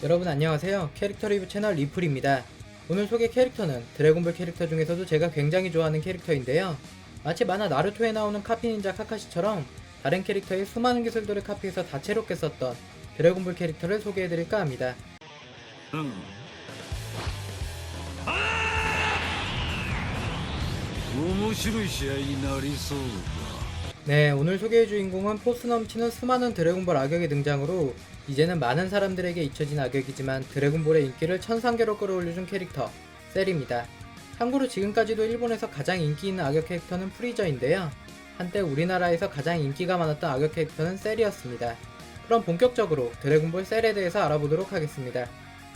여러분 안녕하세요. 캐릭터 리뷰 채널 리플입니다. 오늘 소개 캐릭터는 드래곤볼 캐릭터 중에서도 제가 굉장히 좋아하는 캐릭터인데요. 마치 만화 나루토에 나오는 카피 닌자 카카시처럼 다른 캐릭터의 수많은 기술들을 카피해서 다채롭게 썼던 드래곤볼 캐릭터를 소개해드릴까 합니다. 面白い試合になりそうだ。 네, 오늘 소개의 주인공은 포스 넘치는 수많은 드래곤볼 악역의 등장으로 이제는 많은 사람들에게 잊혀진 악역이지만 드래곤볼의 인기를 천상계로 끌어올려준 캐릭터 셀입니다. 참고로 지금까지도 일본에서 가장 인기 있는 악역 캐릭터는 프리저인데요. 한때 우리나라에서 가장 인기가 많았던 악역 캐릭터는 셀이었습니다. 그럼 본격적으로 드래곤볼 셀에 대해서 알아보도록 하겠습니다.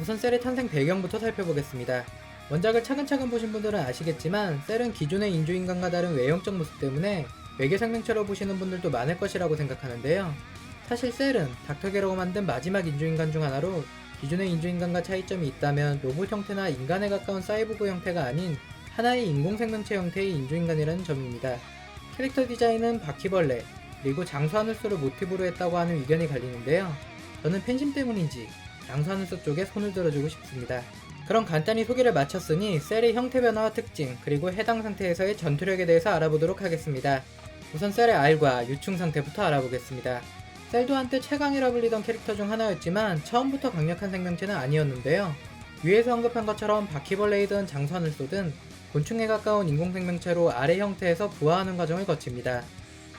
우선 셀의 탄생 배경부터 살펴보겠습니다. 원작을 차근차근 보신 분들은 아시겠지만 셀은 기존의 인조인간과 다른 외형적 모습 때문에 외계 생명체로 보시는 분들도 많을 것이라고 생각하는데요. 사실 셀은 닥터게로가 만든 마지막 인조인간 중 하나로 기존의 인조인간과 차이점이 있다면 로봇 형태나 인간에 가까운 사이보그 형태가 아닌 하나의 인공생명체 형태의 인조인간이라는 점입니다. 캐릭터 디자인은 바퀴벌레, 그리고 장수하늘소를 모티브로 했다고 하는 의견이 갈리는데요. 저는 팬심 때문인지 장수하늘소 쪽에 손을 들어주고 싶습니다. 그럼 간단히 소개를 마쳤으니 셀의 형태 변화와 특징, 그리고 해당 상태에서의 전투력에 대해서 알아보도록 하겠습니다. 우선 셀의 R과 유충 상태부터 알아보겠습니다. 셀도 한때 최강이라 불리던 캐릭터 중 하나였지만 처음부터 강력한 생명체는 아니었는데요. 위에서 언급한 것처럼 바퀴벌레이든 장수하늘소든 곤충에 가까운 인공생명체로 아래 형태에서 부화하는 과정을 거칩니다.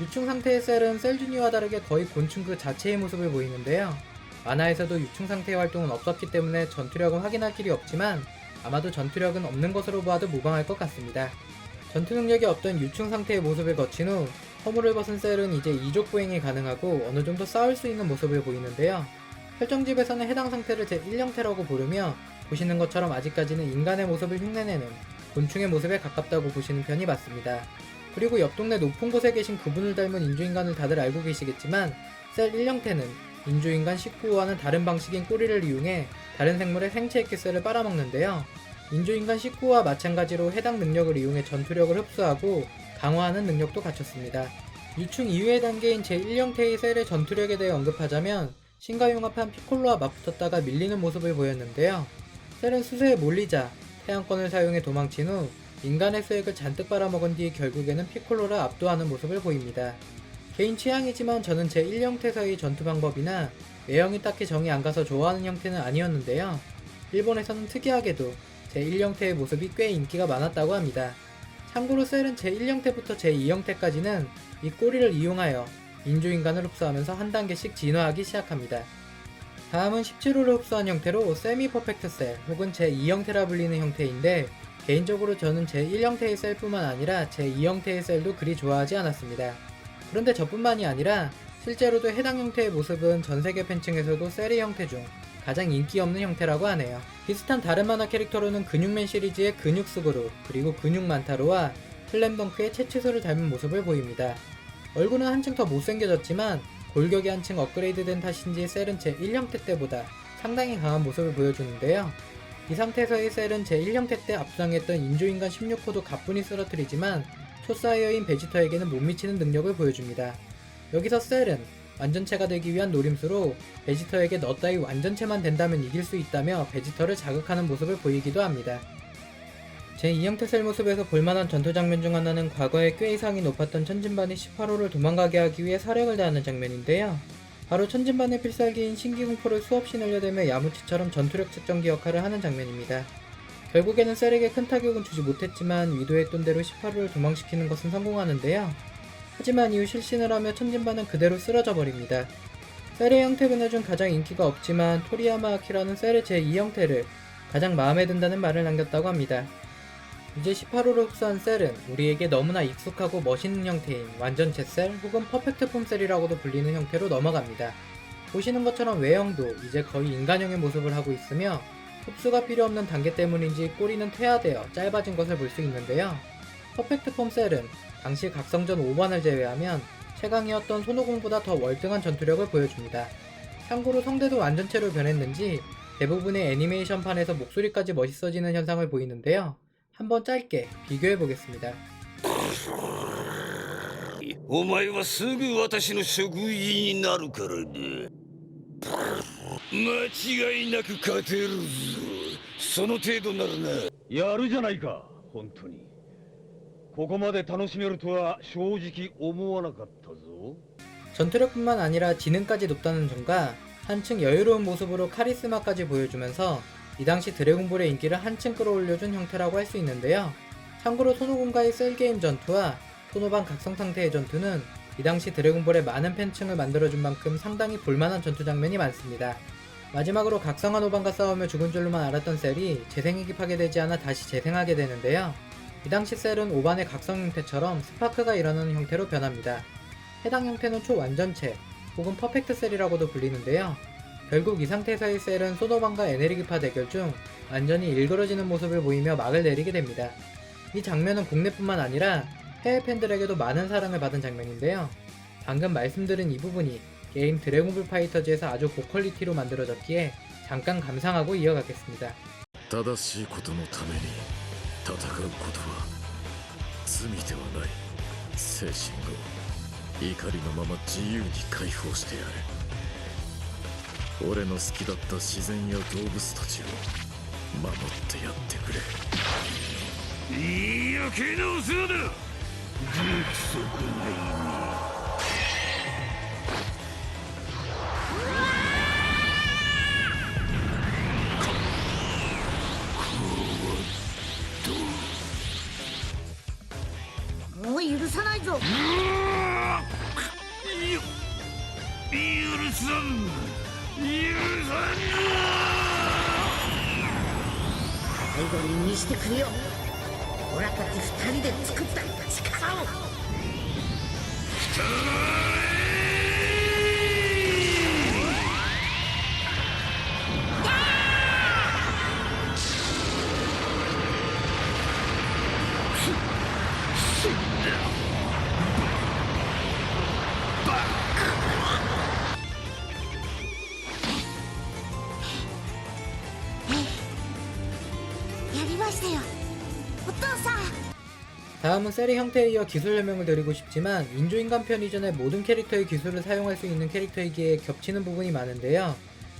유충 상태의 셀은 셀주니와 다르게 거의 곤충 그 자체의 모습을 보이는데요. 만화에서도 유충 상태의 활동은 없었기 때문에 전투력은 확인할 길이 없지만 아마도 전투력은 없는 것으로 보아도 무방할 것 같습니다. 전투 능력이 없던 유충 상태의 모습을 거친 후 허물을 벗은 셀은 이제 이족 보행이 가능하고 어느 정도 싸울 수 있는 모습을 보이는데요. 설정집에서는 해당 상태를 제1형태라고 부르며 보시는 것처럼 아직까지는 인간의 모습을 흉내내는 곤충의 모습에 가깝다고 보시는 편이 맞습니다. 그리고 옆 동네 높은 곳에 계신 그분을 닮은 인조인간을 다들 알고 계시겠지만 셀 1형태는 인조인간 19호와는 다른 방식인 꼬리를 이용해 다른 생물의 생체 엑기스를 빨아먹는데요. 인조인간 19호와 마찬가지로 해당 능력을 이용해 전투력을 흡수하고 강화하는 능력도 갖췄습니다. 유충 이후의 단계인 제1형태의 셀의 전투력에 대해 언급하자면 신과 융합한 피콜로와 맞붙었다가 밀리는 모습을 보였는데요. 셀은 수세에 몰리자 태양권을 사용해 도망친 후 인간의 수액을 잔뜩 빨아먹은 뒤 결국에는 피콜로를 압도하는 모습을 보입니다. 개인 취향이지만 저는 제1형태에서의 전투 방법이나 외형이 딱히 정이 안 가서 좋아하는 형태는 아니었는데요. 일본에서는 특이하게도 제1형태의 모습이 꽤 인기가 많았다고 합니다. 참고로 셀은 제1형태부터 제2형태까지는 이 꼬리를 이용하여 인조인간을 흡수하면서 한 단계씩 진화하기 시작합니다. 다음은 17호를 흡수한 형태로 세미 퍼펙트 셀 혹은 제2형태라 불리는 형태인데 개인적으로 저는 제1형태의 셀뿐만 아니라 제2형태의 셀도 그리 좋아하지 않았습니다. 그런데 저뿐만이 아니라 실제로도 해당 형태의 모습은 전세계 팬층에서도 셀의 형태 중 가장 인기 없는 형태라고 하네요. 비슷한 다른 만화 캐릭터로는 근육맨 시리즈의 근육스그루, 그리고 근육만타로와 슬램덩크의 채치소를 닮은 모습을 보입니다. 얼굴은 한층 더 못생겨졌지만 골격이 한층 업그레이드된 탓인지 셀은 제1형태 때보다 상당히 강한 모습을 보여주는데요. 이 상태에서의 셀은 제1형태 때 앞서했던 인조인간 16호도 가뿐히 쓰러뜨리지만 초사이어인 베지터에게는 못 미치는 능력을 보여줍니다. 여기서 셀은 완전체가 되기 위한 노림수로 베지터에게 너 따위 완전체만 된다면 이길 수 있다며 베지터를 자극하는 모습을 보이기도 합니다. 제2형태 셀 모습에서 볼만한 전투 장면 중 하나는 과거에 꽤 이상이 높았던 천진반이 18호를 도망가게 하기 위해 사력을 다하는 장면인데요. 바로 천진반의 필살기인 신기공포를 수없이 늘려대며 야무치처럼 전투력 측정기 역할을 하는 장면입니다. 결국에는 셀에게 큰 타격은 주지 못했지만 위도했던 대로 18호를 도망시키는 것은 성공하는데요. 하지만 이후 실신을 하며 천진반은 그대로 쓰러져 버립니다. 셀의 형태 변화 중 가장 인기가 없지만 토리야마 아키라는 셀의 제2형태를 가장 마음에 든다는 말을 남겼다고 합니다. 이제 18호를 흡수한 셀은 우리에게 너무나 익숙하고 멋있는 형태인 완전체 셀 혹은 퍼펙트 폼 셀이라고도 불리는 형태로 넘어갑니다. 보시는 것처럼 외형도 이제 거의 인간형의 모습을 하고 있으며 흡수가 필요 없는 단계 때문인지 꼬리는 퇴화되어 짧아진 것을 볼 수 있는데요. 퍼펙트 폼 셀은 당시 각성전 5반을 제외하면 최강이었던 손오공보다 더 월등한 전투력을 보여줍니다. 참고로 성대도 완전체로 변했는지 대부분의 애니메이션판에서 목소리까지 멋있어지는 현상을 보이는데요. 한번 짧게 비교해보겠습니다. お前はすぐ私の職員になるからね。間違いなく勝てるぞ。その程度ならな。やるじゃないか、本当に。ここまで楽しめるとは正直思わなかったぞ。 전투력뿐만 아니라 지능까지 높다는 점과 한층 여유로운 모습으로 카리스마까지 보여주면서 이 당시 드래곤볼의 인기를 한층 끌어올려준 형태라고 할 수 있는데요. 참고로 손오공과의 셀게임 전투와 손오반 각성 상태의 전투는 이 당시 드래곤볼의 많은 팬층을 만들어준 만큼 상당히 볼만한 전투 장면이 많습니다. 마지막으로 각성한 오반과 싸우며 죽은 줄로만 알았던 셀이 재생액이 파괴되지 않아 다시 재생하게 되는데요. 이 당시 셀은 오반의 각성 형태처럼 스파크가 일어나는 형태로 변합니다. 해당 형태는 초완전체 혹은 퍼펙트 셀이라고도 불리는데요. 결국 이 상태에서의 셀은 소노반과 에네르기파 대결 중 완전히 일그러지는 모습을 보이며 막을 내리게 됩니다. 이 장면은 국내뿐만 아니라 해외 팬들에게도 많은 사랑을 받은 장면인데요. 방금 말씀드린 이 부분이 게임 드래곤볼 파이터즈에서 아주 고퀄리티로 만들어졌기에 잠깐 감상하고 이어가겠습니다. 正しいことのために戦うことは罪ではない。精神を怒りのまま自由に解放してやる。俺の好きだった自然や動物たちを守ってやってくれ。いい余計なお世話だ。出来損ないね。もう許さないぞ。許さん。最後に見してくれよ。俺たち二人で作った力を。やりましたよ、お父さん。 다음은 셀의 형태에 이어 기술 설명을 드리고 싶지만 인조인간 편 이전에 모든 캐릭터의 기술을 사용할 수 있는 캐릭터이기에 겹치는 부분이 많은데요.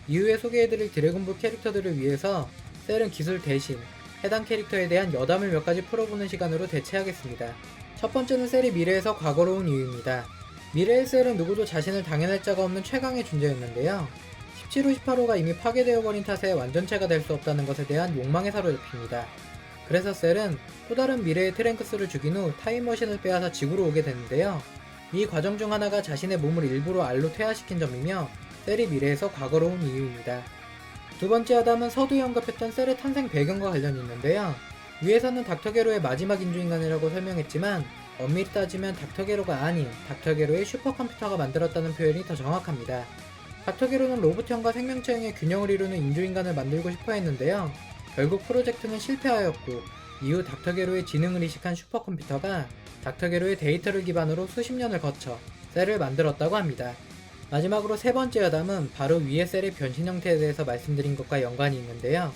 이후에 소개해드릴 드래곤볼 캐릭터들을 위해서 셀은 기술 대신 해당 캐릭터에 대한 여담을 몇 가지 풀어보는 시간으로 대체하겠습니다. 첫 번째는 셀이 미래에서 과거로 온 이유입니다. 미래의 셀은 누구도 자신을 당해낼 자가 없는 최강의 존재였는데요. 17호 18호가 이미 파괴되어버린 탓에 완전체가 될 수 없다는 것에 대한 욕망에 사로잡힙니다. 그래서 셀은 또 다른 미래의 트랭크스를 죽인 후 타임머신을 빼앗아 지구로 오게 되는데요. 이 과정 중 하나가 자신의 몸을 일부러 알로 퇴화시킨 점이며 셀이 미래에서 과거로 온 이유입니다. 두 번째 여담은 서두에 언급했던 셀의 탄생 배경과 관련이 있는데요. 위에서는 닥터게로의 마지막 인조인간이라고 설명했지만 엄밀히 따지면 닥터게로가 아닌 닥터게로의 슈퍼컴퓨터가 만들었다는 표현이 더 정확합니다. 닥터게로는 로봇형과 생명체형의 균형을 이루는 인조인간을 만들고 싶어 했는데요. 결국 프로젝트는 실패하였고 이후 닥터게로의 지능을 이식한 슈퍼컴퓨터가 닥터게로의 데이터를 기반으로 수십 년을 거쳐 셀을 만들었다고 합니다. 마지막으로 세 번째 여담은 바로 위에 셀의 변신 형태에 대해서 말씀드린 것과 연관이 있는데요.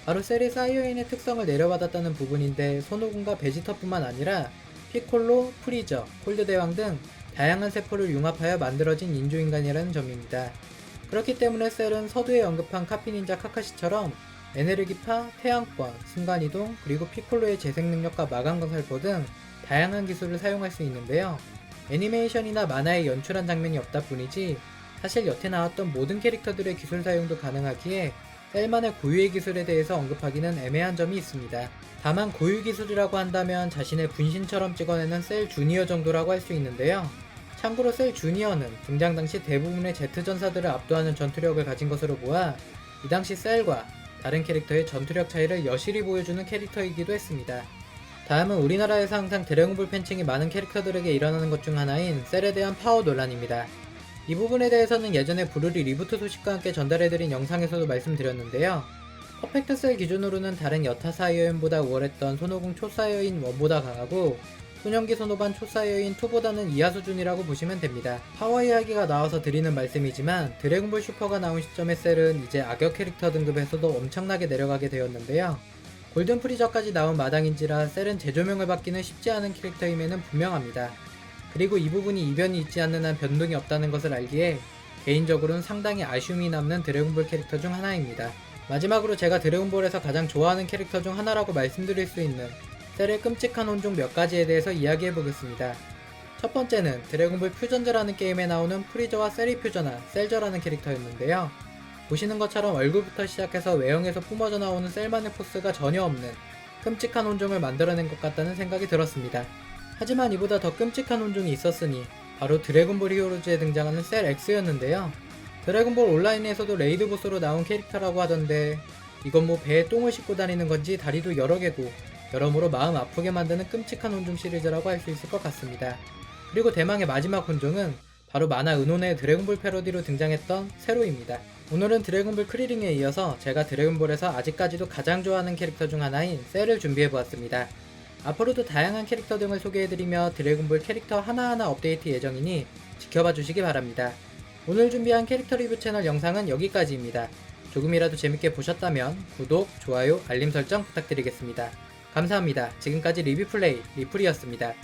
바로 셀이 사이어인의 특성을 내려받았다는 부분인데 손오공과 베지터뿐만 아니라 피콜로, 프리저, 콜드대왕 등 다양한 세포를 융합하여 만들어진 인조인간이라는 점입니다. 그렇기 때문에 셀은 서두에 언급한 카피닌자 카카시처럼 에네르기파, 태양권, 순간이동, 그리고 피콜로의 재생능력과 마감광살포 등 다양한 기술을 사용할 수 있는데요. 애니메이션이나 만화에 연출한 장면이 없다 뿐이지 사실 여태 나왔던 모든 캐릭터들의 기술 사용도 가능하기에 셀만의 고유의 기술에 대해서 언급하기는 애매한 점이 있습니다. 다만 고유 기술이라고 한다면 자신의 분신처럼 찍어내는 셀 주니어 정도라고 할 수 있는데요. 참고로 셀 주니어는 등장 당시 대부분의 제트전사들을 압도하는 전투력을 가진 것으로 보아 이 당시 셀과 다른 캐릭터의 전투력 차이를 여실히 보여주는 캐릭터이기도 했습니다. 다음은 우리나라에서 항상 드래곤볼 팬층이 많은 캐릭터들에게 일어나는 것 중 하나인 셀에 대한 파워 논란입니다. 이 부분에 대해서는 예전에 부르리 리부트 소식과 함께 전달해드린 영상에서도 말씀드렸는데요. 퍼펙트 셀 기준으로는 다른 여타 사이어인보다 우월했던 손오공 초사이어인 1보다 강하고 소년기 손오반 초사이어인 2보다는 이하 수준이라고 보시면 됩니다. 파워 이야기가 나와서 드리는 말씀이지만 드래곤볼 슈퍼가 나온 시점의 셀은 이제 악역 캐릭터 등급에서도 엄청나게 내려가게 되었는데요. 골든 프리저까지 나온 마당인지라 셀은 재조명을 받기는 쉽지 않은 캐릭터임에는 분명합니다. 그리고 이 부분이 이변이 있지 않는 한 변동이 없다는 것을 알기에 개인적으로는 상당히 아쉬움이 남는 드래곤볼 캐릭터 중 하나입니다. 마지막으로 제가 드래곤볼에서 가장 좋아하는 캐릭터 중 하나라고 말씀드릴 수 있는 셀의 끔찍한 혼종 몇 가지에 대해서 이야기해보겠습니다. 첫 번째는 드래곤볼 퓨전즈라는 게임에 나오는 프리저와 셀이 퓨전한 셀저라는 캐릭터였는데요. 보시는 것처럼 얼굴부터 시작해서 외형에서 뿜어져 나오는 셀만의 포스가 전혀 없는 끔찍한 혼종을 만들어낸 것 같다는 생각이 들었습니다. 하지만 이보다 더 끔찍한 혼종이 있었으니 바로 드래곤볼 히어로즈에 등장하는 셀 X였는데요. 드래곤볼 온라인에서도 레이드 보스로 나온 캐릭터라고 하던데 이건 뭐 배에 똥을 싣고 다니는 건지 다리도 여러 개고 여러모로 마음 아프게 만드는 끔찍한 혼종 시리즈라고 할 수 있을 것 같습니다. 그리고 대망의 마지막 혼종은 바로 만화 은혼의 드래곤볼 패러디로 등장했던 세로입니다. 오늘은 드래곤볼 크리링에 이어서 제가 드래곤볼에서 아직까지도 가장 좋아하는 캐릭터 중 하나인 셀을 준비해보았습니다. 앞으로도 다양한 캐릭터 등을 소개해드리며 드래곤볼 캐릭터 하나하나 업데이트 예정이니 지켜봐 주시기 바랍니다. 오늘 준비한 캐릭터 리뷰 채널 영상은 여기까지입니다. 조금이라도 재밌게 보셨다면 구독, 좋아요, 알림 설정 부탁드리겠습니다. 감사합니다. 지금까지 리뷰플레이 리플이었습니다.